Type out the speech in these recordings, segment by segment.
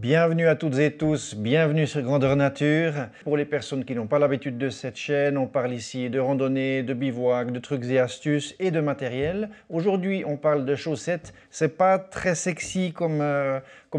Bienvenue à toutes et tous, bienvenue sur Grandeur Nature. Pour les personnes qui n'ont pas l'habitude de cette chaîne, on parle ici de randonnée, de bivouac, de trucs et astuces et de matériel. Aujourd'hui, on parle de chaussettes. C'est pas très sexy comme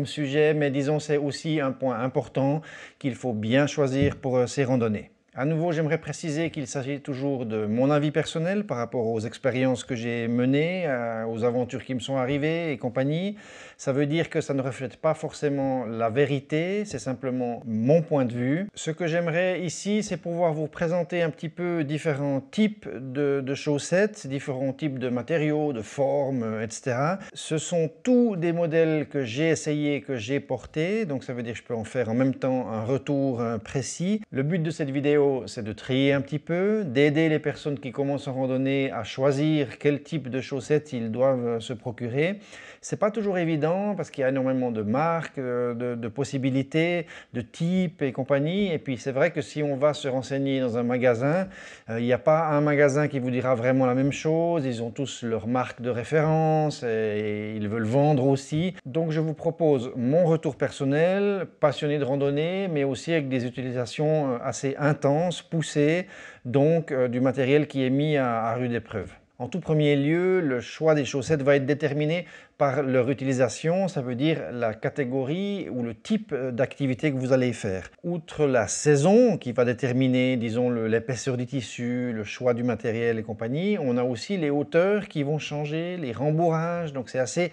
sujet, mais disons c'est aussi un point important qu'il faut bien choisir pour ces randonnées. À nouveau, j'aimerais préciser qu'il s'agit toujours de mon avis personnel par rapport aux expériences que j'ai menées, aux aventures qui me sont arrivées et compagnie. Ça veut dire que ça ne reflète pas forcément la vérité, c'est simplement mon point de vue. Ce que j'aimerais ici, c'est pouvoir vous présenter un petit peu différents types de chaussettes, différents types de matériaux, de formes, etc. Ce sont tous des modèles que j'ai essayés, que j'ai portés, donc ça veut dire que je peux en faire en même temps un retour précis. Le but de cette vidéo, c'est de trier un petit peu, d'aider les personnes qui commencent en randonnée à choisir quel type de chaussettes ils doivent se procurer. C'est pas toujours évident parce qu'il y a énormément de marques, de possibilités, de types et compagnie. Et puis c'est vrai que si on va se renseigner dans un magasin, il n'y a pas un magasin qui vous dira vraiment la même chose. Ils ont tous leur marque de référence et ils veulent vendre aussi. Donc je vous propose mon retour personnel, passionné de randonnée, mais aussi avec des utilisations assez intenses, poussées, donc du matériel qui est mis à rude épreuve. En tout premier lieu, le choix des chaussettes va être déterminé par leur utilisation, ça veut dire la catégorie ou le type d'activité que vous allez faire. Outre la saison qui va déterminer, disons, l'épaisseur du tissu, le choix du matériel et compagnie, on a aussi les hauteurs qui vont changer, les rembourrages, donc c'est assez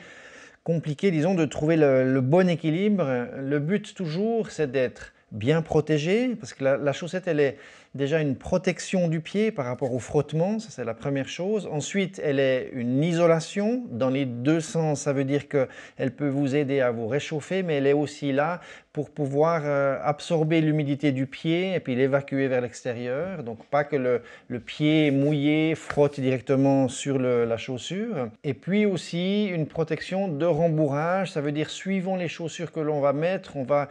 compliqué, disons, de trouver le bon équilibre. Le but toujours, c'est d'être bien protégé, parce que la chaussette, elle est déjà une protection du pied par rapport au frottement, ça c'est la première chose. Ensuite, elle est une isolation dans les deux sens, ça veut dire qu'elle peut vous aider à vous réchauffer, mais elle est aussi là pour pouvoir absorber l'humidité du pied et puis l'évacuer vers l'extérieur. Donc pas que le pied mouillé frotte directement sur la chaussure. Et puis aussi une protection de rembourrage, ça veut dire suivant les chaussures que l'on va mettre, on va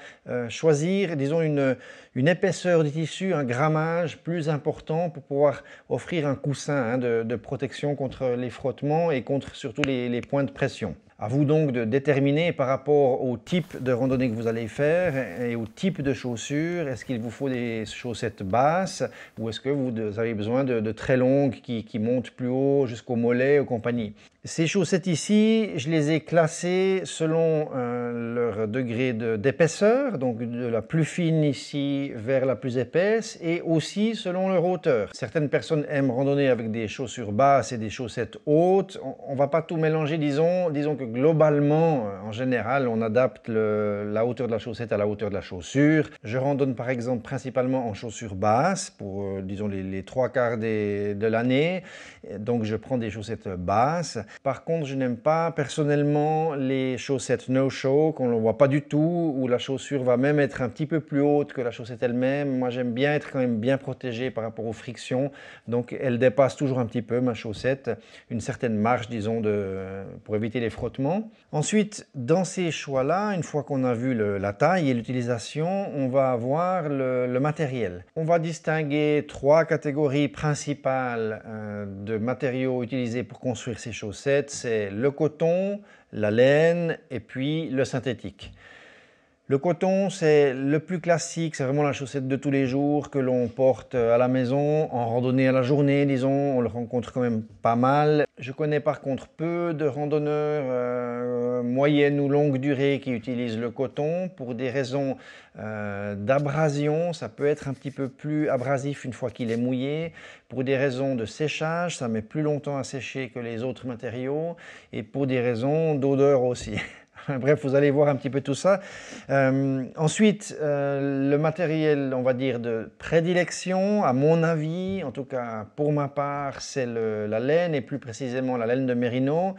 choisir, disons, une épaisseur du tissu, un grammage plus important pour pouvoir offrir un coussin de protection contre les frottements et contre surtout les points de pression. À vous donc de déterminer par rapport au type de randonnée que vous allez faire et au type de chaussures. Est-ce qu'il vous faut des chaussettes basses ou est-ce que vous avez besoin de très longues qui montent plus haut jusqu'au mollet et compagnie. Ces chaussettes ici, je les ai classées selon leur degré d'épaisseur, donc de la plus fine ici vers la plus épaisse, et aussi selon leur hauteur. Certaines personnes aiment randonner avec des chaussures basses et des chaussettes hautes. On ne va pas tout mélanger, disons que globalement, en général, on adapte la hauteur de la chaussette à la hauteur de la chaussure. Je randonne par exemple principalement en chaussures basses pour, disons, les trois quarts de l'année, donc je prends des chaussettes basses. Par contre, je n'aime pas personnellement les chaussettes no-show, qu'on ne voit pas du tout, où la chaussure va même être un petit peu plus haute que la chaussette elle-même. Moi, j'aime bien être quand même bien protégé par rapport aux frictions, donc elle dépasse toujours un petit peu, ma chaussette, une certaine marge, disons, pour éviter les frottements. Ensuite, dans ces choix-là, une fois qu'on a vu la taille et l'utilisation, on va avoir le matériel. On va distinguer trois catégories principales de matériaux utilisés pour construire ces chaussettes. C'est le coton, la laine et puis le synthétique. Le coton, c'est le plus classique, c'est vraiment la chaussette de tous les jours que l'on porte à la maison, en randonnée à la journée, disons, on le rencontre quand même pas mal. Je connais par contre peu de randonneurs moyenne ou longue durée qui utilisent le coton pour des raisons d'abrasion, ça peut être un petit peu plus abrasif une fois qu'il est mouillé, pour des raisons de séchage, ça met plus longtemps à sécher que les autres matériaux, et pour des raisons d'odeur aussi. Bref, vous allez voir un petit peu tout ça. Ensuite, le matériel, on va dire, de prédilection, à mon avis, en tout cas pour ma part, c'est la laine et plus précisément la laine de mérino.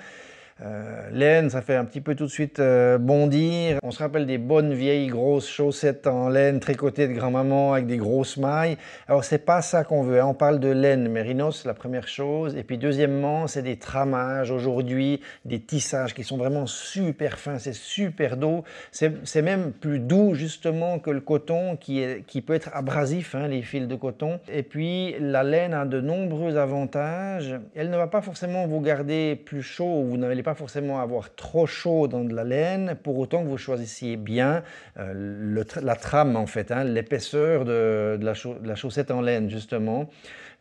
Laine, ça fait un petit peu tout de suite bondir. On se rappelle des bonnes vieilles grosses chaussettes en laine tricotées de grand-maman avec des grosses mailles. Alors c'est pas ça qu'on veut, hein. On parle de laine mérino, c'est la première chose. Et puis deuxièmement, c'est des tramages aujourd'hui, des tissages qui sont vraiment super fins, c'est super doux. C'est même plus doux justement que le coton qui peut être abrasif, hein, les fils de coton. Et puis la laine a de nombreux avantages. Elle ne va pas forcément vous garder plus chaud, vous n'allez pas pas forcément avoir trop chaud dans de la laine, pour autant que vous choisissiez bien la trame en fait, hein, l'épaisseur de la chaussette en laine justement.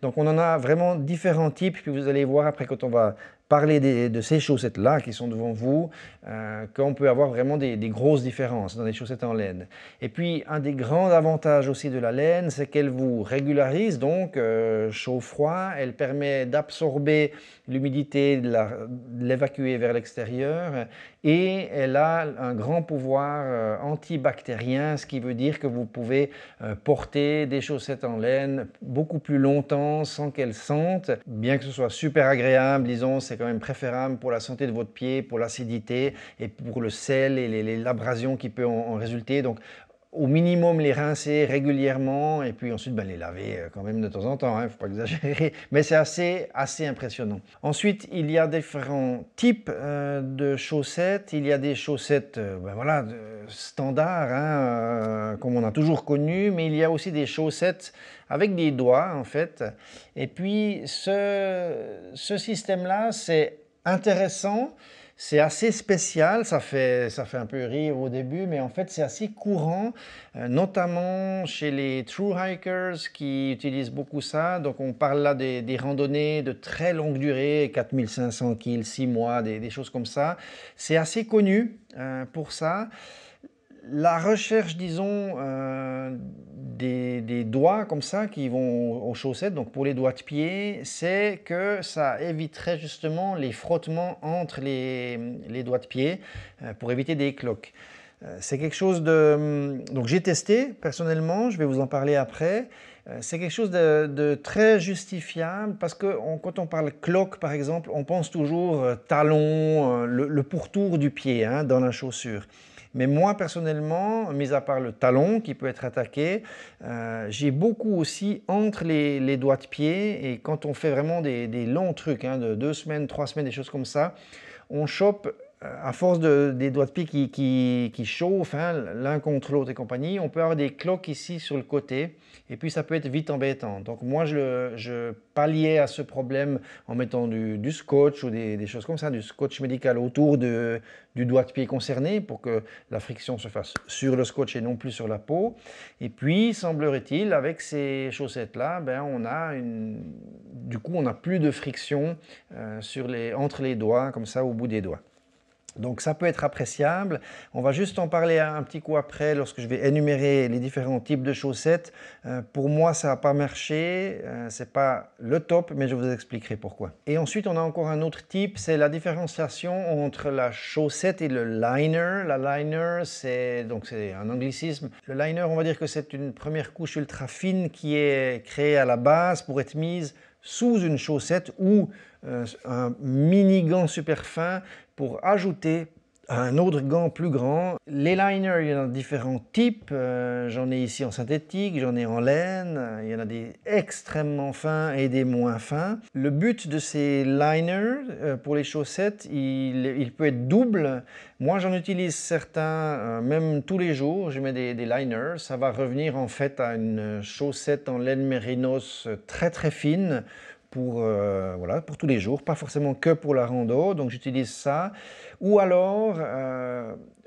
Donc on en a vraiment différents types, puis vous allez voir après quand on va parler de ces chaussettes-là qui sont devant vous, qu'on peut avoir vraiment des grosses différences dans les chaussettes en laine. Et puis, un des grands avantages aussi de la laine, c'est qu'elle vous régularise, donc chaud-froid. Elle permet d'absorber l'humidité, de l'évacuer vers l'extérieur. Et elle a un grand pouvoir antibactérien, ce qui veut dire que vous pouvez porter des chaussettes en laine beaucoup plus longtemps sans qu'elles sentent. Bien que ce soit super agréable, disons, c'est quand même préférable pour la santé de votre pied, pour l'acidité et pour le sel et l'abrasion qui peut en résulter. Donc, au minimum les rincer régulièrement et puis ensuite les laver quand même de temps en temps, il ne faut pas exagérer, mais c'est assez impressionnant. Ensuite, il y a différents types de chaussettes. Il y a des chaussettes voilà, standards, hein, comme on a toujours connu, mais il y a aussi des chaussettes avec des doigts en fait. Et puis ce système-là, c'est intéressant. C'est assez spécial, ça fait un peu rire au début, mais en fait c'est assez courant, notamment chez les true hikers qui utilisent beaucoup ça. Donc on parle là des randonnées de très longue durée, 4500 km, 6 mois, des choses comme ça. C'est assez connu pour ça. La recherche, disons, des doigts comme ça qui vont aux chaussettes, donc pour les doigts de pied, c'est que ça éviterait justement les frottements entre les doigts de pied pour éviter des cloques. C'est quelque chose de... Donc j'ai testé personnellement, je vais vous en parler après. C'est quelque chose de très justifiable parce que quand on parle cloque par exemple, on pense toujours talon, le pourtour du pied hein, dans la chaussure. Mais moi, personnellement, mis à part le talon qui peut être attaqué, j'ai beaucoup aussi entre les doigts de pied. Et quand on fait vraiment des longs trucs, hein, de 2 semaines, 3 semaines, des choses comme ça, on chope, à force des doigts de pied qui chauffent hein, l'un contre l'autre et compagnie, on peut avoir des cloques ici sur le côté. Et puis ça peut être vite embêtant. Donc moi je palliais à ce problème en mettant du scotch ou des choses comme ça, du scotch médical autour du doigt de pied concerné pour que la friction se fasse sur le scotch et non plus sur la peau. Et puis semblerait-il avec ces chaussettes-là, du coup on n'a plus de friction entre les doigts comme ça au bout des doigts. Donc ça peut être appréciable. On va juste en parler un petit coup après lorsque je vais énumérer les différents types de chaussettes. Pour moi, ça n'a pas marché. C'est pas le top, mais je vous expliquerai pourquoi. Et ensuite, on a encore un autre type, c'est la différenciation entre la chaussette et le liner. La liner, c'est un anglicisme. Le liner, on va dire que c'est une première couche ultra fine qui est créée à la base pour être mise sous une chaussette ou un mini gant super fin pour ajouter un autre gant plus grand. Les liners, il y en a différents types. J'en ai ici en synthétique, j'en ai en laine. Il y en a des extrêmement fins et des moins fins. Le but de ces liners pour les chaussettes, il peut être double. Moi, j'en utilise certains, même tous les jours. Je mets des liners. Ça va revenir en fait à une chaussette en laine mérinos très très fine. Voilà, pour tous les jours, pas forcément que pour la rando, donc j'utilise ça. Ou alors,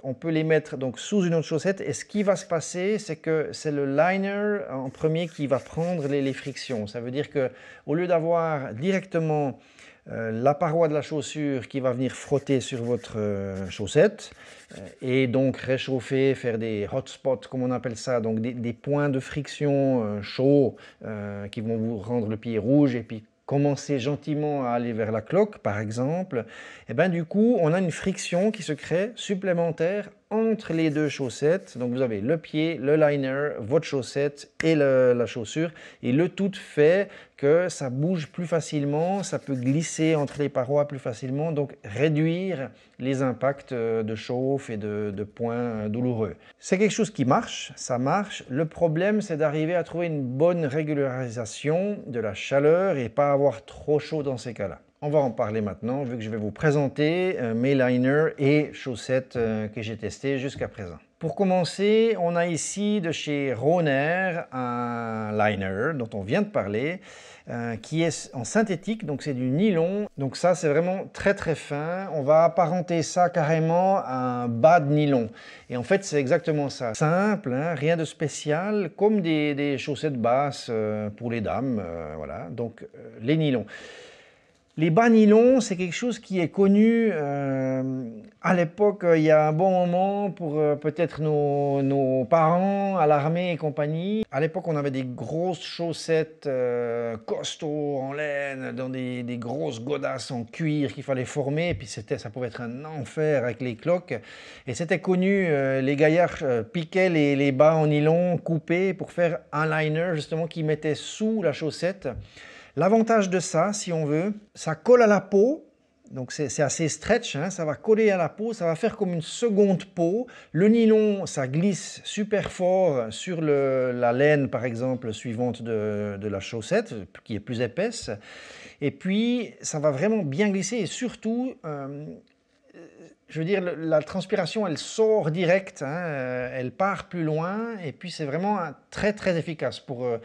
on peut les mettre donc sous une autre chaussette et ce qui va se passer, c'est que c'est le liner en premier qui va prendre les frictions. Ça veut dire qu'au lieu d'avoir directement la paroi de la chaussure qui va venir frotter sur votre chaussette et donc réchauffer, faire des hotspots comme on appelle ça, donc des points de friction chauds qui vont vous rendre le pied rouge et puis commencer gentiment à aller vers la cloque par exemple, et du coup on a une friction qui se crée supplémentaire entre les deux chaussettes. Donc vous avez le pied, le liner, votre chaussette et la chaussure et le tout fait que ça bouge plus facilement, ça peut glisser entre les parois plus facilement, donc réduire les impacts de chauffe et de points douloureux. C'est quelque chose qui marche, ça marche. Le problème, c'est d'arriver à trouver une bonne régularisation de la chaleur et pas avoir trop chaud dans ces cas-là. On va en parler maintenant, vu que je vais vous présenter mes liners et chaussettes que j'ai testées jusqu'à présent. Pour commencer, on a ici de chez Rhoner un liner dont on vient de parler, qui est en synthétique, donc c'est du nylon. Donc ça, c'est vraiment très très fin. On va apparenter ça carrément à un bas de nylon. Et en fait, c'est exactement ça. Simple, hein, rien de spécial, comme des chaussettes basses pour les dames. Voilà, donc les nylons. Les bas nylons, c'est quelque chose qui est connu à l'époque, il y a un bon moment, pour peut-être nos parents à l'armée et compagnie. À l'époque, on avait des grosses chaussettes costauds en laine, dans des grosses godasses en cuir qu'il fallait former. Et puis ça pouvait être un enfer avec les cloques. Et c'était connu, les gaillards piquaient les bas en nylon coupés pour faire un liner justement qu'ils mettaient sous la chaussette. L'avantage de ça, si on veut, ça colle à la peau, donc c'est assez stretch, hein, ça va coller à la peau, ça va faire comme une seconde peau. Le nylon, ça glisse super fort sur la laine, par exemple, suivante de la chaussette, qui est plus épaisse. Et puis, ça va vraiment bien glisser et surtout, je veux dire, la transpiration, elle sort direct, hein, elle part plus loin, et puis c'est vraiment très très efficace pour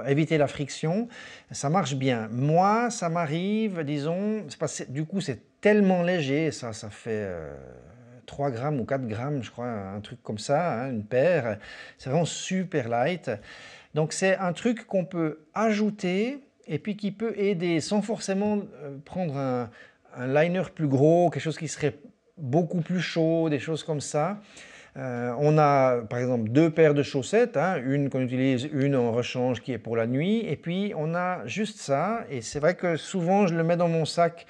éviter la friction. Ça marche bien. Moi, ça m'arrive, disons, du coup c'est tellement léger, ça fait 3 grammes ou 4 grammes, je crois, un truc comme ça, hein, une paire. C'est vraiment super light. Donc c'est un truc qu'on peut ajouter, et puis qui peut aider sans forcément prendre un liner plus gros, quelque chose qui serait beaucoup plus chaud, des choses comme ça. On a par exemple 2 paires de chaussettes, hein, une qu'on utilise, une en rechange qui est pour la nuit, et puis on a juste ça, et c'est vrai que souvent je le mets dans mon sac.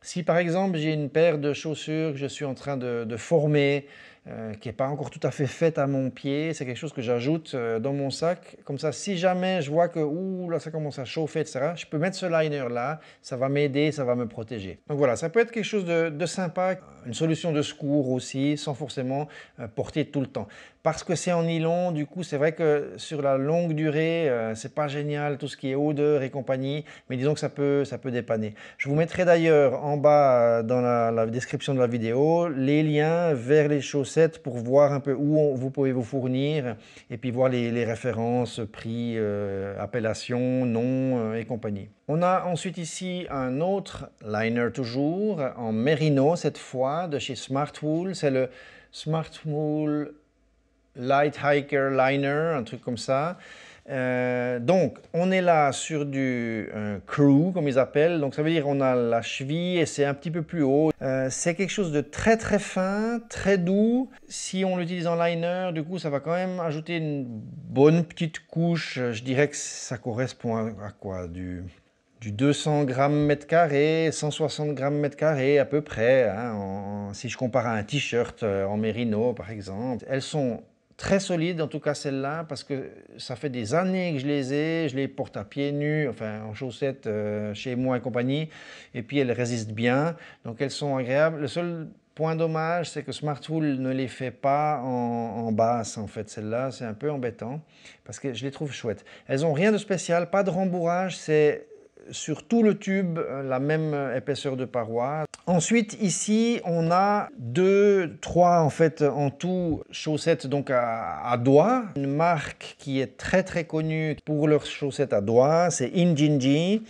Si par exemple j'ai une paire de chaussures que je suis en train de former, qui n'est pas encore tout à fait faite à mon pied, c'est quelque chose que j'ajoute dans mon sac. Comme ça, si jamais je vois que ouh, là, ça commence à chauffer, etc., je peux mettre ce liner là, ça va m'aider, ça va me protéger. Donc voilà, ça peut être quelque chose de sympa, une solution de secours aussi, sans forcément porter tout le temps. Parce que c'est en nylon, du coup, c'est vrai que sur la longue durée, c'est pas génial, tout ce qui est odeur et compagnie, mais disons que ça peut dépanner. Je vous mettrai d'ailleurs en bas dans la description de la vidéo les liens vers les chaussettes pour voir un peu où vous pouvez vous fournir et puis voir les références, prix, appellation, nom et compagnie. On a ensuite ici un autre liner toujours en mérino cette fois de chez Smartwool. C'est le Smartwool Light Hiker Liner, un truc comme ça. Donc, on est là sur du crew, comme ils appellent. Donc, ça veut dire qu'on a la cheville et c'est un petit peu plus haut. C'est quelque chose de très très fin, très doux. Si on l'utilise en liner, du coup, ça va quand même ajouter une bonne petite couche. Je dirais que ça correspond à quoi? Du 200 grammes mètre carré, 160 grammes mètre carré à peu près, hein, si je compare à un t-shirt en mérino par exemple. Elles sont très solides, en tout cas celles-là, parce que ça fait des années que je les porte à pieds nus, enfin en chaussettes chez moi et compagnie, et puis elles résistent bien, donc elles sont agréables. Le seul point dommage, c'est que Smartwool ne les fait pas en basse, en fait, celles-là, c'est un peu embêtant, parce que je les trouve chouettes. Elles n'ont rien de spécial, pas de rembourrage, c'est sur tout le tube la même épaisseur de paroi. Ensuite ici on a 3 en fait en tout chaussettes donc à doigts. Une marque qui est très très connue pour leurs chaussettes à doigts, c'est Injinji.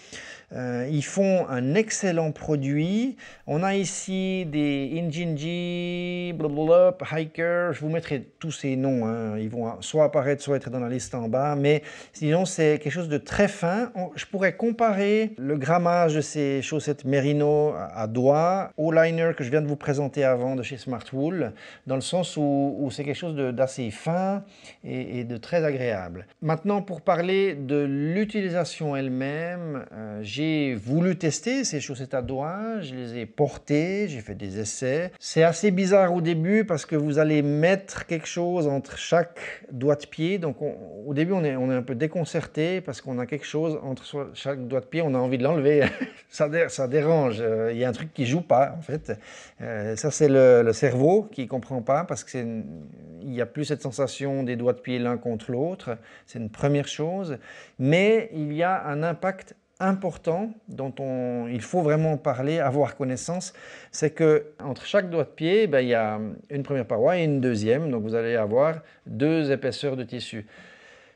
Ils font un excellent produit. On a ici des Injinji, blablabla, Hiker, je vous mettrai tous ces noms, hein. Ils vont soit apparaître, soit être dans la liste en bas, mais sinon c'est quelque chose de très fin. Je pourrais comparer le grammage de ces chaussettes mérino à doigts au liner que je viens de vous présenter avant de chez Smartwool, dans le sens où c'est quelque chose d'assez fin et de très agréable. Maintenant, pour parler de l'utilisation elle-même, j'ai voulu tester ces chaussettes à doigts, je les ai portées, j'ai fait des essais. C'est assez bizarre au début parce que vous allez mettre quelque chose entre chaque doigt de pied. Donc au début on est un peu déconcerté parce qu'on a quelque chose entre chaque doigt de pied, on a envie de l'enlever. ça dérange, il y a un truc qui joue pas en fait. Ça c'est le cerveau qui comprend pas parce que il n'y a plus cette sensation des doigts de pied l'un contre l'autre. C'est une première chose, mais il y a un impact important dont il faut vraiment parler, avoir connaissance, c'est que entre chaque doigt de pied, il y a une première paroi et une deuxième, donc vous allez avoir 2 épaisseurs de tissu.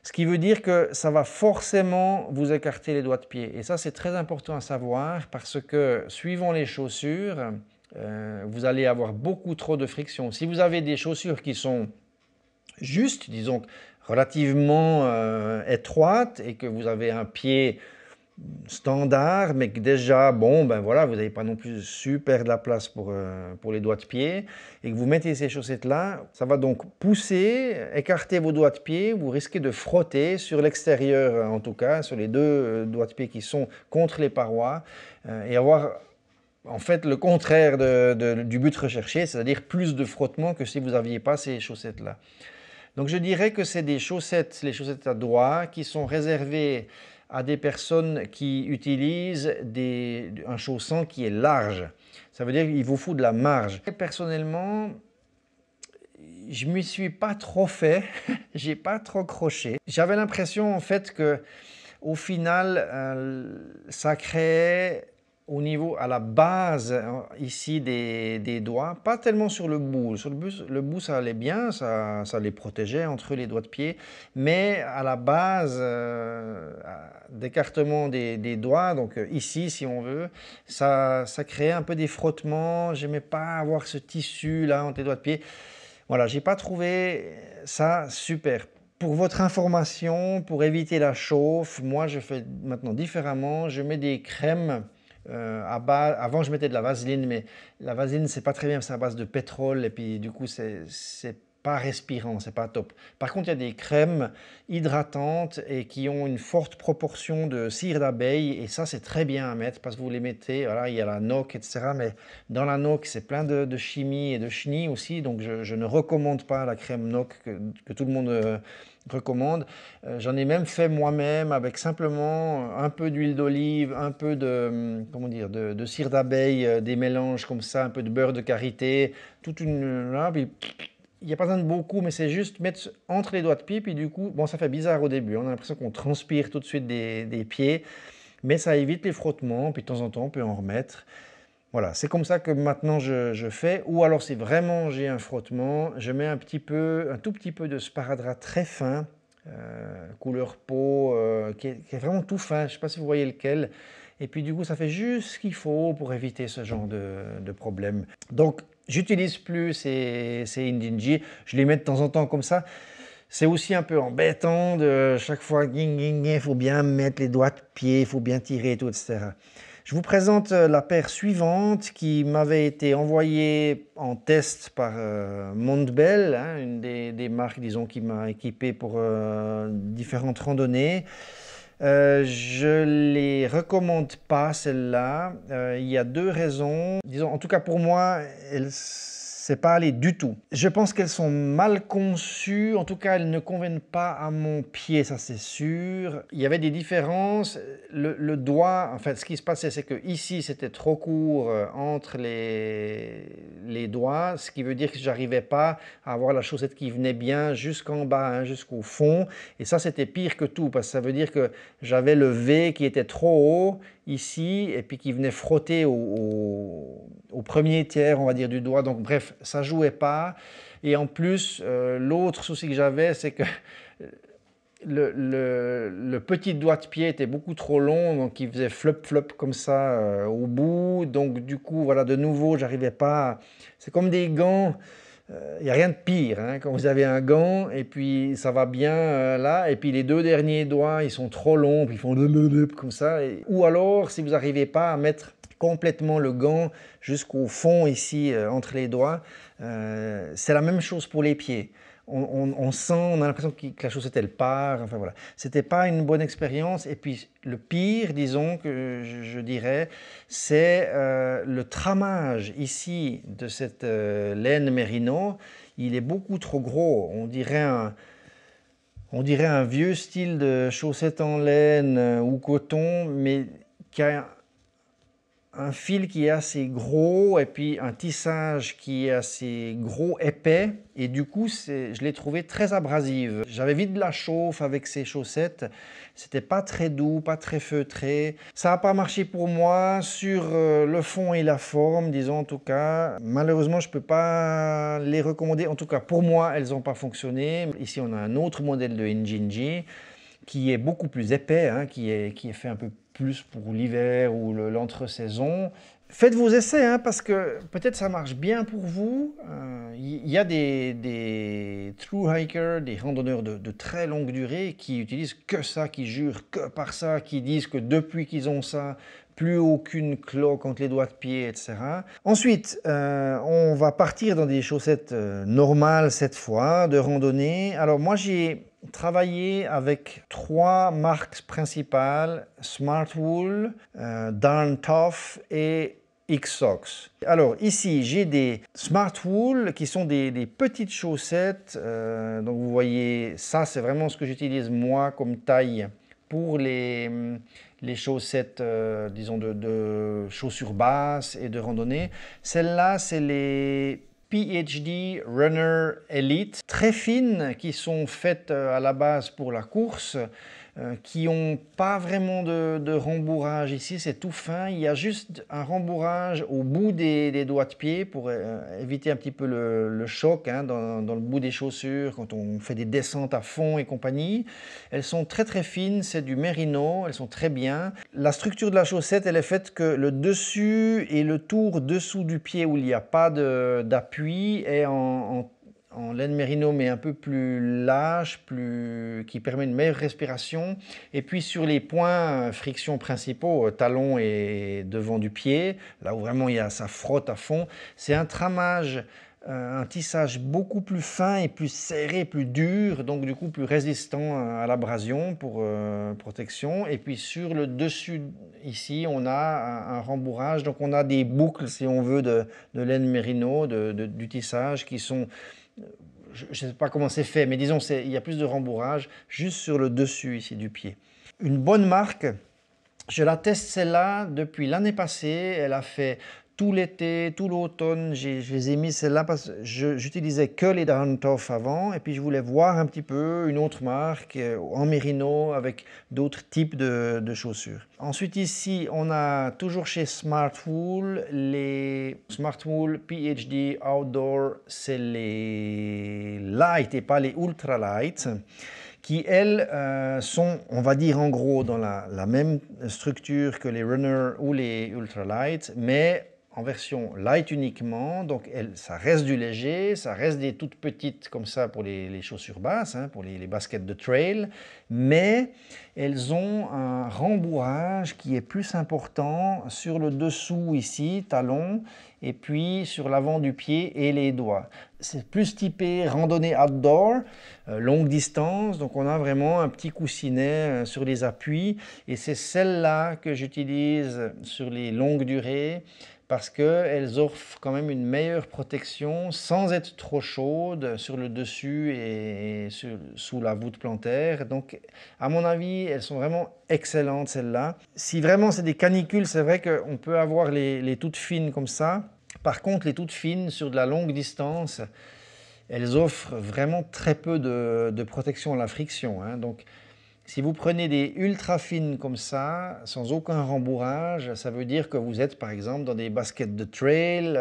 Ce qui veut dire que ça va forcément vous écarter les doigts de pied. Et ça, c'est très important à savoir parce que suivant les chaussures, vous allez avoir beaucoup trop de friction. Si vous avez des chaussures qui sont justes, disons relativement étroites et que vous avez un pied standard, mais que déjà, bon, ben voilà, vous n'avez pas non plus super de la place pour les doigts de pied, et que vous mettez ces chaussettes-là, ça va donc pousser, écarter vos doigts de pied, vous risquez de frotter sur l'extérieur, en tout cas, sur les 2 doigts de pied qui sont contre les parois, et avoir en fait le contraire du but recherché, c'est-à-dire plus de frottement que si vous n'aviez pas ces chaussettes-là. Donc je dirais que c'est des chaussettes, les chaussettes à doigts, qui sont réservées à des personnes qui utilisent un chausson qui est large. Ça veut dire qu'il vous faut de la marge. Personnellement, je ne m'y suis pas trop fait, j'ai pas trop croché. J'avais l'impression en fait que au final, ça créait au niveau, à la base ici des doigts, pas tellement sur le bout. Sur le bout ça allait bien, ça les protégeait entre les doigts de pied, mais à la base d'écartement des doigts, donc ici si on veut, ça créait un peu des frottements. J'aimais pas avoir ce tissu là entre les doigts de pied. Voilà, j'ai pas trouvé ça super. Pour votre information, pour éviter la chauffe, moi je fais maintenant différemment. Je mets des crèmes à base. Avant je mettais de la vaseline, mais la vaseline c'est pas très bien, c'est à base de pétrole et puis du coup c'est pas respirant, c'est pas top. Par contre il y a des crèmes hydratantes et qui ont une forte proportion de cire d'abeille et ça c'est très bien à mettre parce que vous les mettez, voilà, il y a la noc etc. Mais dans la noc c'est plein de chimie et de chenilles aussi, donc je ne recommande pas la crème noc que tout le monde recommande. J'en ai même fait moi-même avec simplement un peu d'huile d'olive, un peu comment dire, de cire d'abeille, des mélanges comme ça, un peu de beurre de karité, toute une là, puis il n'y a pas besoin de beaucoup, mais c'est juste mettre entre les doigts de pied, puis du coup, bon, ça fait bizarre au début, on a l'impression qu'on transpire tout de suite des pieds, mais ça évite les frottements, puis de temps en temps, on peut en remettre. Voilà, c'est comme ça que maintenant je fais. Ou alors si vraiment j'ai un frottement, je mets un tout petit peu de sparadrap très fin, couleur peau, qui est vraiment tout fin. Je ne sais pas si vous voyez lequel. Et puis du coup, ça fait juste ce qu'il faut pour éviter ce genre de problème. Donc, j'utilise plus ces Injinji. Je les mets de temps en temps comme ça. C'est aussi un peu embêtant de chaque fois, il faut bien mettre les doigts de pied, il faut bien tirer et tout, etc. Je vous présente la paire suivante qui m'avait été envoyée en test par Montbell, hein, une des marques, disons, qui m'a équipé pour différentes randonnées. Je ne les recommande pas, celle-là. Il y a 2 raisons. Disons, en tout cas pour moi, c'est pas allé du tout. Je pense qu'elles sont mal conçues, en tout cas elles ne conviennent pas à mon pied, ça c'est sûr. Il y avait des différences, le doigt, en fait ce qui se passait c'est que ici c'était trop court entre les doigts, ce qui veut dire que j'arrivais pas à avoir la chaussette qui venait bien jusqu'en bas, hein, jusqu'au fond, et ça c'était pire que tout, parce que ça veut dire que j'avais le V qui était trop haut ici, et puis qui venait frotter au premier tiers, on va dire, du doigt. Donc bref, ça jouait pas. Et en plus, l'autre souci que j'avais, c'est que le petit doigt de pied était beaucoup trop long, donc il faisait flop-flop comme ça au bout. Donc du coup, voilà, de nouveau, j'arrivais pas. C'est comme des gants. Il n'y a rien de pire, hein, quand vous avez un gant et puis ça va bien là, et puis les 2 derniers doigts, ils sont trop longs, puis ils font comme ça. Ou alors, si vous n'arrivez pas à mettre complètement le gant jusqu'au fond ici, entre les doigts, c'est la même chose pour les pieds. On sent, on a l'impression que la chaussette elle part, enfin voilà. C'était pas une bonne expérience. Et puis le pire, disons, que je dirais, c'est le tramage ici de cette laine Merino. Il est beaucoup trop gros. On dirait un vieux style de chaussette en laine ou coton, mais qui a un fil qui est assez gros et puis un tissage qui est assez gros, épais. Et du coup, je l'ai trouvé très abrasive. J'avais vite de la chauffe avec ces chaussettes. C'était pas très doux, pas très feutré. Ça n'a pas marché pour moi sur le fond et la forme, disons en tout cas. Malheureusement, je ne peux pas les recommander. En tout cas, pour moi, elles n'ont pas fonctionné. Ici, on a un autre modèle de Injinji qui est beaucoup plus épais, hein, qui est fait un peu plus pour l'hiver ou l'entre-saison. Faites vos essais, hein, parce que peut-être ça marche bien pour vous. Il y a des true hikers, des randonneurs de très longue durée qui utilisent que ça, qui jurent que par ça, qui disent que depuis qu'ils ont ça, plus aucune cloque entre les doigts de pied, etc. Ensuite, on va partir dans des chaussettes normales cette fois, de randonnée. Alors moi, j'ai travaillé avec 3 marques principales, Smartwool, Darn Tough et X-Sox. Alors ici, j'ai des Smartwool qui sont des petites chaussettes. Donc vous voyez, ça c'est vraiment ce que j'utilise moi comme taille pour les chaussettes, disons, de chaussures basses et de randonnée. Celles-là, c'est les PhD Runner Elite, très fines, qui sont faites à la base pour la course, qui n'ont pas vraiment de rembourrage ici, c'est tout fin. Il y a juste un rembourrage au bout des doigts de pied pour éviter un petit peu le choc, hein, dans le bout des chaussures quand on fait des descentes à fond et compagnie. Elles sont très très fines, c'est du mérino, elles sont très bien. La structure de la chaussette, elle est faite que le dessus et le tour dessous du pied où il n'y a pas d'appui est en laine mérino, mais un peu plus lâche, qui permet une meilleure respiration. Et puis sur les points friction principaux, talons et devant du pied, là où vraiment ça frotte à fond, c'est un tramage, un tissage beaucoup plus fin et plus serré, plus dur, donc du coup plus résistant à l'abrasion pour protection. Et puis sur le dessus ici, on a un rembourrage, donc on a des boucles, si on veut, de laine mérino, du tissage qui sont... Je ne sais pas comment c'est fait, mais disons il y a plus de rembourrage juste sur le dessus ici du pied. Une bonne marque, je la teste celle-là depuis l'année passée. Elle a fait tout l'été, tout l'automne. Je les ai mis celle-là parce que j'utilisais que les Darn Tough avant. Et puis je voulais voir un petit peu une autre marque en mérino avec d'autres types de chaussures. Ensuite ici, on a toujours chez Smartwool, les Smartwool PhD Outdoor, c'est les light et pas les ultra light, qui elles sont, on va dire en gros, dans la même structure que les Runner ou les ultralight, mais en version light uniquement. Donc ça reste du léger, ça reste des toutes petites comme ça pour les chaussures basses, hein, pour les baskets de trail, mais elles ont un rembourrage qui est plus important sur le dessous ici, talon, et puis sur l'avant du pied et les doigts. C'est plus typé randonnée outdoor, longue distance, donc on a vraiment un petit coussinet sur les appuis, et c'est celle-là que j'utilise sur les longues durées, parce qu'elles offrent quand même une meilleure protection sans être trop chaudes sur le dessus et sous la voûte plantaire. Donc à mon avis, elles sont vraiment excellentes celles-là. Si vraiment c'est des canicules, c'est vrai qu'on peut avoir les toutes fines comme ça. Par contre, les toutes fines sur de la longue distance, elles offrent vraiment très peu de protection à la friction, hein. Donc si vous prenez des ultra fines comme ça, sans aucun rembourrage, ça veut dire que vous êtes par exemple dans des baskets de trail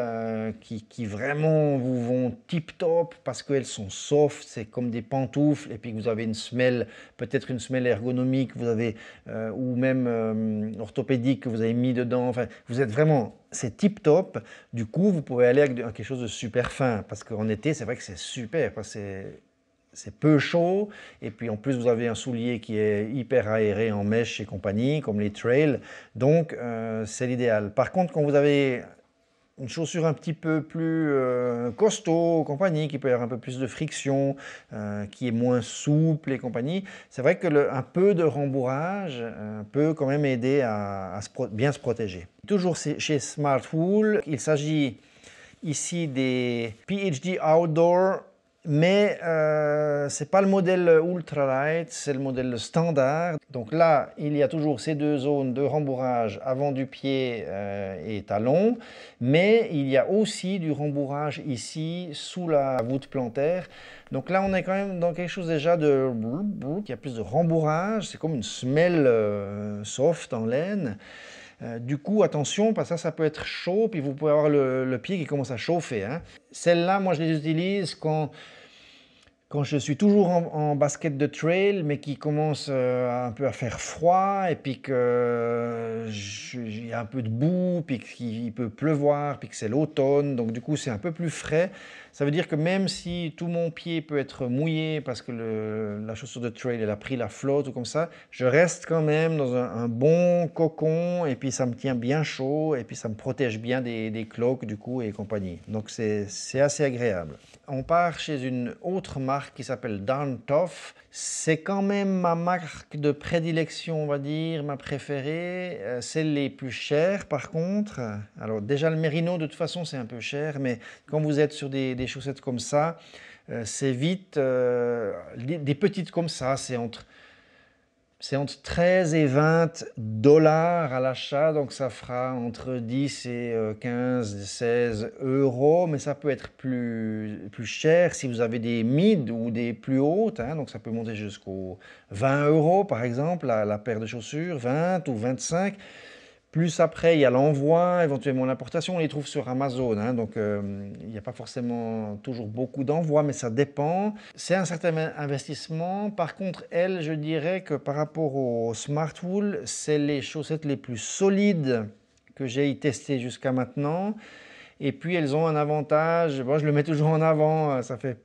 qui vraiment vous vont tip-top parce qu'elles sont soft, c'est comme des pantoufles, et puis que vous avez une semelle, peut-être une semelle ergonomique, vous avez, ou même orthopédique que vous avez mis dedans, enfin vous êtes vraiment... C'est tip top, du coup vous pouvez aller avec quelque chose de super fin, parce qu'en été c'est vrai que c'est super, parce que c'est peu chaud, et puis en plus vous avez un soulier qui est hyper aéré en mèche et compagnie, comme les trails, donc c'est l'idéal. Par contre, quand vous avez une chaussure un petit peu plus costaud, compagnie, qui peut avoir un peu plus de friction, qui est moins souple et compagnie, c'est vrai que un peu de rembourrage peut quand même aider à bien se protéger. Toujours chez Smartwool, il s'agit ici des PhD Outdoor Mais ce n'est pas le modèle ultralight, c'est le modèle standard. Donc là, il y a toujours ces deux zones de rembourrage avant du pied et talon, mais il y a aussi du rembourrage ici sous la voûte plantaire. Donc là, on est quand même dans quelque chose déjà de... qui a plus de rembourrage, c'est comme une semelle soft en laine. Du coup, attention, parce que ça peut être chaud, puis vous pouvez avoir le pied qui commence à chauffer, hein. Celles-là, moi, je les utilise quand je suis toujours en basket de trail, mais qui commence un peu à faire froid, et puis qu'il y a un peu de boue, puis qu'il peut pleuvoir, puis que c'est l'automne, donc du coup c'est un peu plus frais. Ça veut dire que même si tout mon pied peut être mouillé parce que la chaussure de trail elle a pris la flotte ou comme ça, je reste quand même dans un bon cocon, et puis ça me tient bien chaud, et puis ça me protège bien des cloques du coup et compagnie. Donc c'est assez agréable. On part chez une autre marque qui s'appelle Darn Tough. C'est quand même ma marque de prédilection, on va dire, ma préférée. C'est les plus chères par contre. Alors déjà le Merino de toute façon c'est un peu cher, mais quand vous êtes sur des chaussettes comme ça, c'est vite, des petites comme ça, c'est entre 13 et 20 dollars à l'achat, donc ça fera entre 10 et 15, 16 euros, mais ça peut être plus cher si vous avez des mid ou des plus hautes, hein, donc ça peut monter jusqu'aux 20 euros par exemple, la paire de chaussures, 20 ou 25. Plus après, il y a l'envoi, éventuellement l'importation, on les trouve sur Amazon, hein, donc il n'y a pas forcément toujours beaucoup d'envois, mais ça dépend. C'est un certain investissement. Par contre, elles, je dirais que par rapport au Smartwool, c'est les chaussettes les plus solides que j'ai testées jusqu'à maintenant. Et puis, elles ont un avantage, moi je le mets toujours en avant, ça fait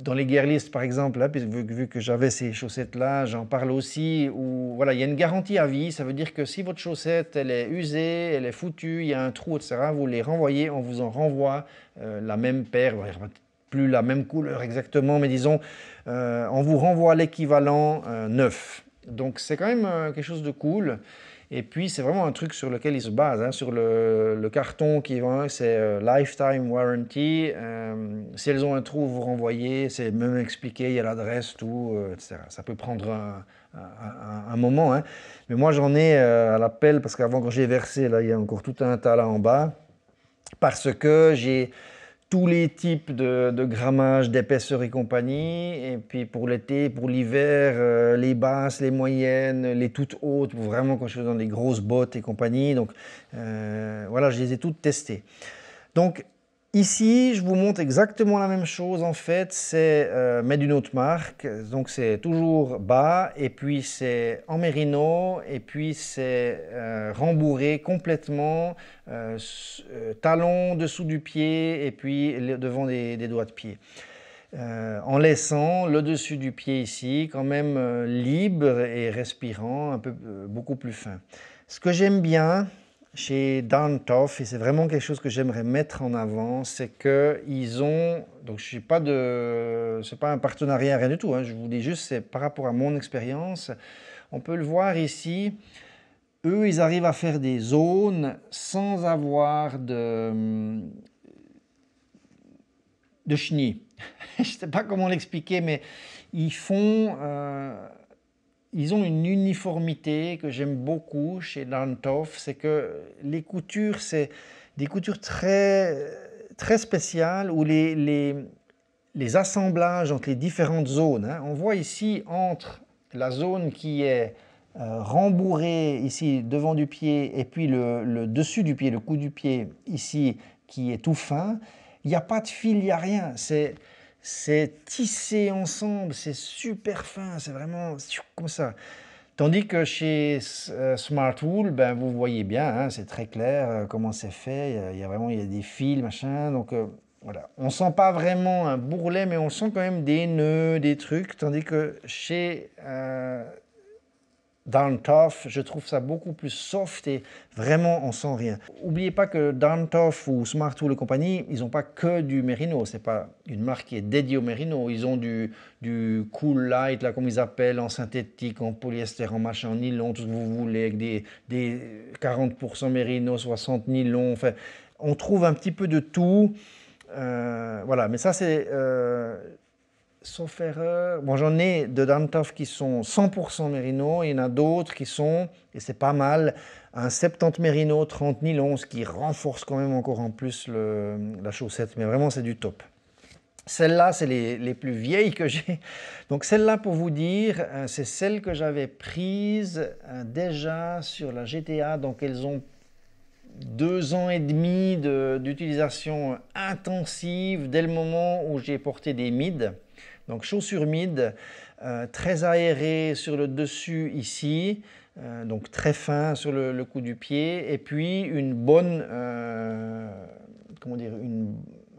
dans les Gearlist par exemple, là, vu que j'avais ces chaussettes-là, j'en parle aussi, où voilà, il y a une garantie à vie, ça veut dire que si votre chaussette elle est usée, elle est foutue, il y a un trou, etc., vous les renvoyez, on vous en renvoie la même paire, plus la même couleur exactement, mais disons, on vous renvoie l'équivalent neuf. Donc c'est quand même quelque chose de cool. Et puis, c'est vraiment un truc sur lequel ils se basent, hein, sur le carton qui vend, c'est Lifetime Warranty. Si elles ont un trou, vous renvoyez, c'est même expliqué, il y a l'adresse, tout, etc. Ça peut prendre un moment, hein. Mais moi, j'en ai à la pelle, parce qu'avant, quand j'ai versé, là, il y a encore tout un tas là en bas, parce que j'ai tous les types de grammage, d'épaisseur et compagnie. Et puis pour l'été, pour l'hiver, les basses, les moyennes, les toutes hautes, vraiment quand je suis dans des grosses bottes et compagnie. Donc voilà, je les ai toutes testées. Donc ici, je vous montre exactement la même chose en fait, c'est mais d'une autre marque. Donc c'est toujours bas, et puis c'est en mérino, et puis c'est rembourré complètement, talon dessous du pied, et puis devant des doigts de pied. En laissant le dessus du pied ici quand même libre et respirant, un peu beaucoup plus fin. Ce que j'aime bien chez Darn Tough, et c'est vraiment quelque chose que j'aimerais mettre en avant, c'est qu'ils ont, donc je suis pas c'est pas un partenariat, rien du tout, hein, je vous dis juste, c'est par rapport à mon expérience, on peut le voir ici, eux ils arrivent à faire des zones sans avoir de chenilles. Je ne sais pas comment l'expliquer, mais ils ils ont une uniformité que j'aime beaucoup chez Darn Tough, c'est que les coutures, c'est des coutures très spéciales où les assemblages entre les différentes zones, hein, on voit ici entre la zone qui est rembourrée ici devant du pied et puis le dessus du pied, le cou du pied ici qui est tout fin, il n'y a pas de fil, il n'y a rien, c'est tissé ensemble, c'est super fin, c'est vraiment comme ça. Tandis que chez Smartwool, ben, vous voyez bien, hein, c'est très clair comment c'est fait, il y a vraiment il y a des fils, machin, donc voilà. On sent pas vraiment un bourrelet, mais on sent quand même des nœuds, des trucs, tandis que chez Darn Tough, je trouve ça beaucoup plus soft et vraiment on sent rien. N'oubliez pas que Darn Tough ou Smartwool et compagnie, ils n'ont pas que du mérino, c'est pas une marque qui est dédiée au mérino, ils ont du cool light, là, comme ils appellent, en synthétique, en polyester, en machin, en nylon, tout ce que vous voulez, avec des 40% mérino, 60 nylon, enfin, on trouve un petit peu de tout, voilà, mais ça c'est sauf erreur, bon, j'en ai de Dantoff qui sont 100% mérino, il y en a d'autres qui sont, et c'est pas mal, un 70 mérino, 30 nylon, ce qui renforce quand même encore en plus la chaussette, mais vraiment c'est du top. Celles-là, c'est les plus vieilles que j'ai. Donc celle-là, pour vous dire, c'est celle que j'avais prise déjà sur la GTA. Donc elles ont 2 ans et demi d'utilisation intensive dès le moment où j'ai porté des mids. Donc chaussures mid, très aérées sur le dessus ici, donc très fin sur le cou du pied, et puis une bonne, comment dire,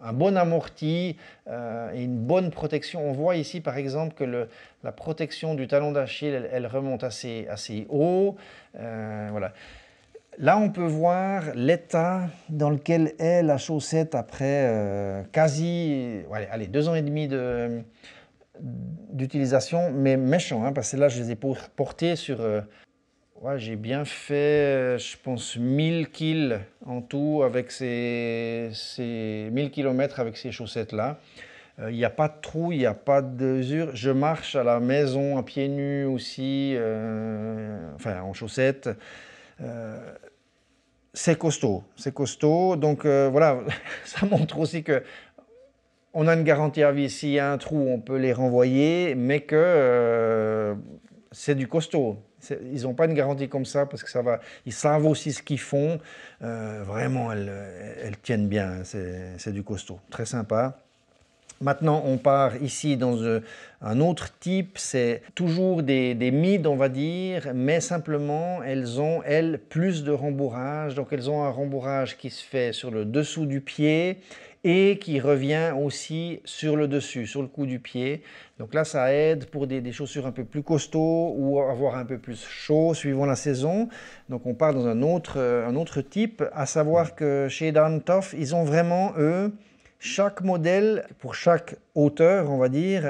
un bon amorti et une bonne protection. On voit ici par exemple que la protection du talon d'Achille, elle remonte assez haut. Voilà. Là, on peut voir l'état dans lequel est la chaussette après quasi, allez, 2 ans et demi d'utilisation, mais méchant, hein, parce que là, je les ai portés sur... ouais, j'ai bien fait, je pense, 1000 kills en tout avec ces 1000 km avec ces chaussettes-là. Il n'y a pas de trou, il n'y a pas d'usure. Je marche à la maison à pieds nus aussi, enfin en chaussettes. C'est costaud, c'est costaud. Donc voilà, ça montre aussi que on a une garantie à vie. S'il y a un trou, on peut les renvoyer, mais que c'est du costaud. Ils n'ont pas une garantie comme ça parce que ça va. Ils savent aussi ce qu'ils font. Vraiment, elles tiennent bien. C'est du costaud. Très sympa. Maintenant, on part ici dans un autre type, c'est toujours des mids, on va dire, mais simplement, elles ont, elles, plus de rembourrage. Donc, elles ont un rembourrage qui se fait sur le dessous du pied et qui revient aussi sur le dessus, sur le cou du pied. Donc là, ça aide pour des chaussures un peu plus costauds ou avoir un peu plus chaud suivant la saison. Donc, on part dans un autre type, à savoir que chez Dantoff, ils ont vraiment, eux, chaque modèle, pour chaque hauteur, on va dire,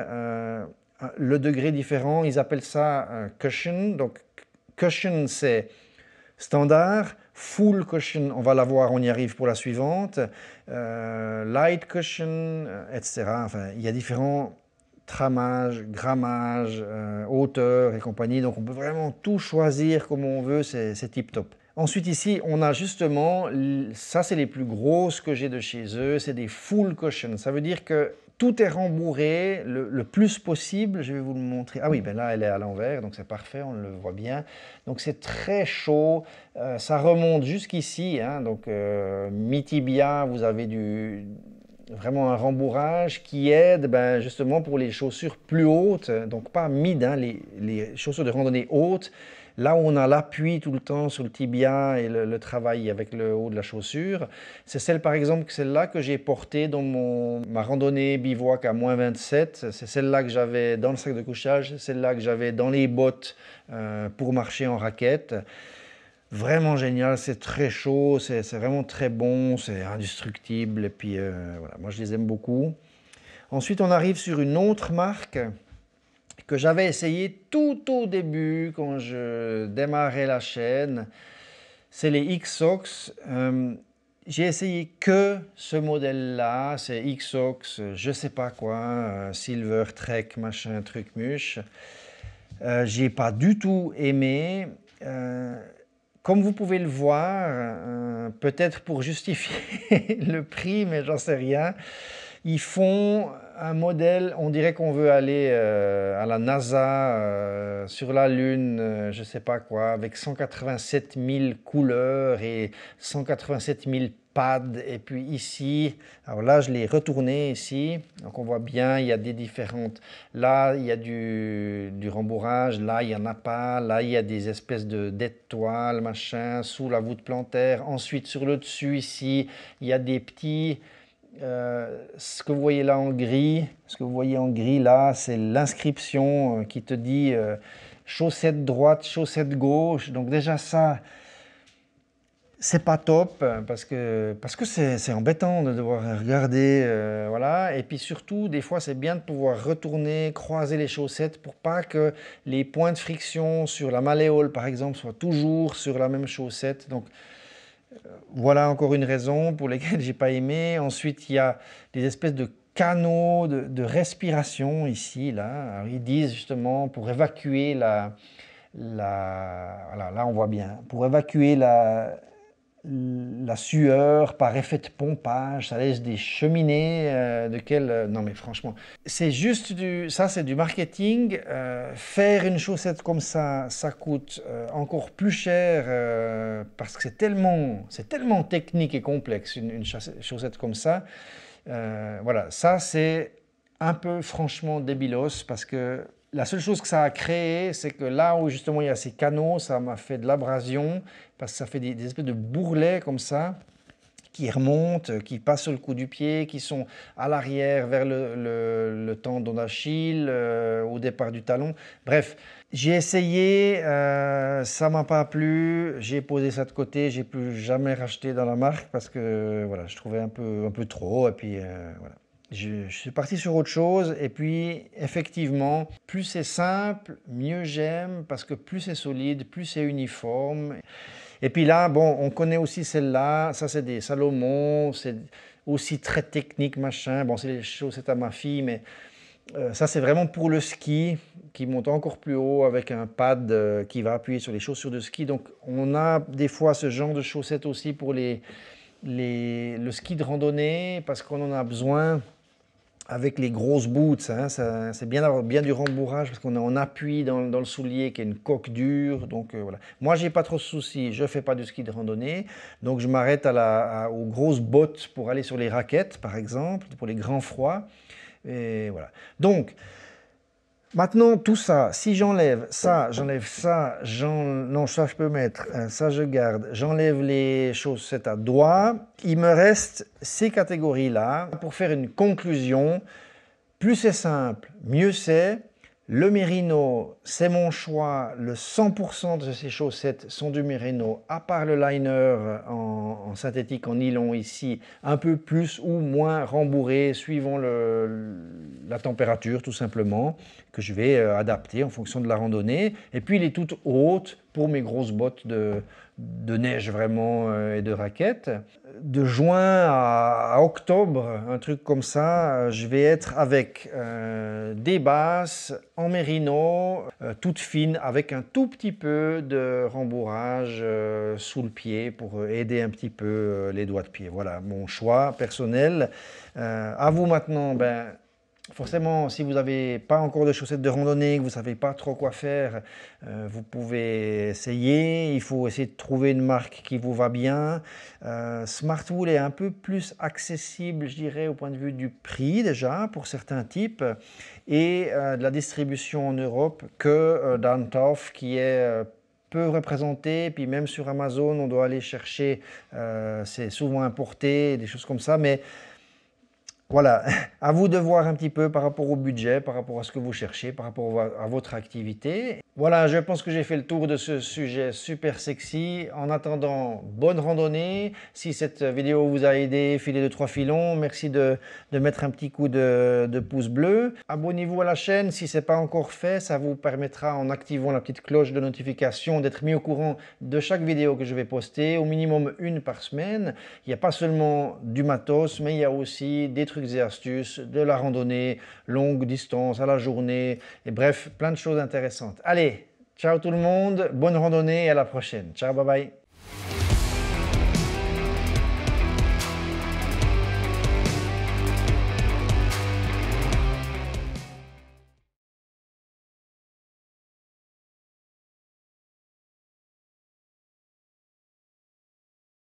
le degré différent, ils appellent ça un cushion. Donc, cushion, c'est standard. Full cushion, on va la voir, on y arrive pour la suivante. Light cushion, etc. Enfin, il y a différents tramages, grammages, hauteurs et compagnie. Donc, on peut vraiment tout choisir comme on veut, c'est tip top. Ensuite ici, on a justement, ça c'est les plus grosses que j'ai de chez eux, c'est des full cushion. Ça veut dire que tout est rembourré le plus possible. Je vais vous le montrer. Ah oui, ben là elle est à l'envers, donc c'est parfait, on le voit bien. Donc c'est très chaud, ça remonte jusqu'ici. Hein, donc mi-tibia, vous avez vraiment un rembourrage qui aide ben, justement pour les chaussures plus hautes, donc pas mid, hein, les chaussures de randonnée hautes. Là où on a l'appui tout le temps sur le tibia et le travail avec le haut de la chaussure, c'est celle par exemple, celle-là que j'ai portée dans ma randonnée bivouac à moins 27. C'est celle-là que j'avais dans le sac de couchage, celle-là que j'avais dans les bottes pour marcher en raquette. Vraiment génial, c'est très chaud, c'est vraiment très bon, c'est indestructible et puis voilà, moi je les aime beaucoup. Ensuite on arrive sur une autre marque que j'avais essayé tout au début quand je démarrais la chaîne, c'est les Xox. J'ai essayé que ce modèle-là, c'est Xox, je sais pas quoi, Silver Trek, machin, truc muche. J'ai pas du tout aimé. Comme vous pouvez le voir, peut-être pour justifier le prix, mais j'en sais rien, ils font un modèle, on dirait qu'on veut aller à la NASA, sur la Lune, je ne sais pas quoi, avec 187 000 couleurs et 187 000 pads. Et puis ici, alors là je l'ai retourné ici, donc on voit bien, il y a des différentes, là il y a du rembourrage, là il n'y en a pas, là il y a des espèces d'étoiles, machin, sous la voûte plantaire. Ensuite sur le dessus ici, il y a des petits... ce que vous voyez là en gris, là, c'est l'inscription qui te dit chaussette droite, chaussette gauche. Donc déjà ça, c'est pas top parce que c'est embêtant de devoir regarder, voilà. Et puis surtout, des fois, c'est bien de pouvoir retourner, croiser les chaussettes pour pas que les points de friction sur la malléole, par exemple, soient toujours sur la même chaussette. Donc voilà encore une raison pour laquelle j'ai pas aimé. Ensuite, il y a des espèces de canaux de respiration ici, là. Alors, ils disent justement pour évacuer voilà, là on voit bien, pour évacuer la sueur par effet de pompage, ça laisse des cheminées non mais franchement, c'est juste ça c'est du marketing. Faire une chaussette comme ça coûte encore plus cher parce que c'est tellement technique et complexe une chaussette comme ça. Voilà, ça c'est un peu franchement débilos parce que la seule chose que ça a créé, c'est que là où justement il y a ces canaux, ça m'a fait de l'abrasion parce que ça fait des espèces de bourrelets comme ça qui remontent, qui passent sur le cou du pied, qui sont à l'arrière vers le tendon d'Achille, au départ du talon. Bref, j'ai essayé, ça m'a pas plu, j'ai posé ça de côté, j'ai plus jamais racheté dans la marque parce que voilà, je trouvais un peu trop et puis voilà. Je suis parti sur autre chose et puis effectivement, plus c'est simple, mieux j'aime parce que plus c'est solide, plus c'est uniforme. Et puis là, bon, on connaît aussi celle-là, ça c'est des Salomon, c'est aussi très technique, machin. Bon, c'est les chaussettes à ma fille, mais ça c'est vraiment pour le ski qui monte encore plus haut avec un pad qui va appuyer sur les chaussures de ski. Donc on a des fois ce genre de chaussettes aussi pour le ski de randonnée parce qu'on en a besoin. Avec les grosses boots, hein, c'est bien d'avoir bien du rembourrage parce qu'on est en appui dans le soulier qui est une coque dure. Donc voilà. Moi, j'ai pas trop de soucis, je fais pas de ski de randonnée, donc je m'arrête aux grosses bottes pour aller sur les raquettes, par exemple, pour les grands froids. Et voilà. Donc maintenant, tout ça, si j'enlève ça, non, ça je peux mettre, ça je garde, j'enlève les chaussettes à doigts, il me reste ces catégories-là. Pour faire une conclusion, plus c'est simple, mieux c'est. Le Merino, c'est mon choix, le 100% de ces chaussettes sont du Merino, à part le liner en synthétique, en nylon ici, un peu plus ou moins rembourré, suivant la température tout simplement, que je vais adapter en fonction de la randonnée. Et puis il est tout haute pour mes grosses bottes de neige vraiment et de raquettes. De juin à octobre, un truc comme ça, je vais être avec des basses en mérino, toutes fines, avec un tout petit peu de rembourrage sous le pied pour aider un petit peu les doigts de pied. Voilà mon choix personnel. À vous maintenant, forcément, si vous n'avez pas encore de chaussettes de randonnée, que vous ne savez pas trop quoi faire, vous pouvez essayer. Il faut essayer de trouver une marque qui vous va bien. Smartwool est un peu plus accessible, je dirais, au point de vue du prix déjà, pour certains types, et de la distribution en Europe que Down Tough, qui est peu représenté. Puis même sur Amazon, on doit aller chercher, c'est souvent importé, des choses comme ça, mais voilà, à vous de voir un petit peu par rapport au budget, par rapport à ce que vous cherchez, par rapport à votre activité. Voilà, je pense que j'ai fait le tour de ce sujet super sexy. En attendant, bonne randonnée. Si cette vidéo vous a aidé, filez 2-3 filons. Merci de mettre un petit coup de pouce bleu. Abonnez-vous à la chaîne si ce n'est pas encore fait. Ça vous permettra, en activant la petite cloche de notification, d'être mis au courant de chaque vidéo que je vais poster, au minimum une par semaine. Il n'y a pas seulement du matos, mais il y a aussi des trucs et astuces, de la randonnée, longue distance, à la journée, et bref, plein de choses intéressantes. Allez, ciao tout le monde, bonne randonnée et à la prochaine. Ciao, bye bye.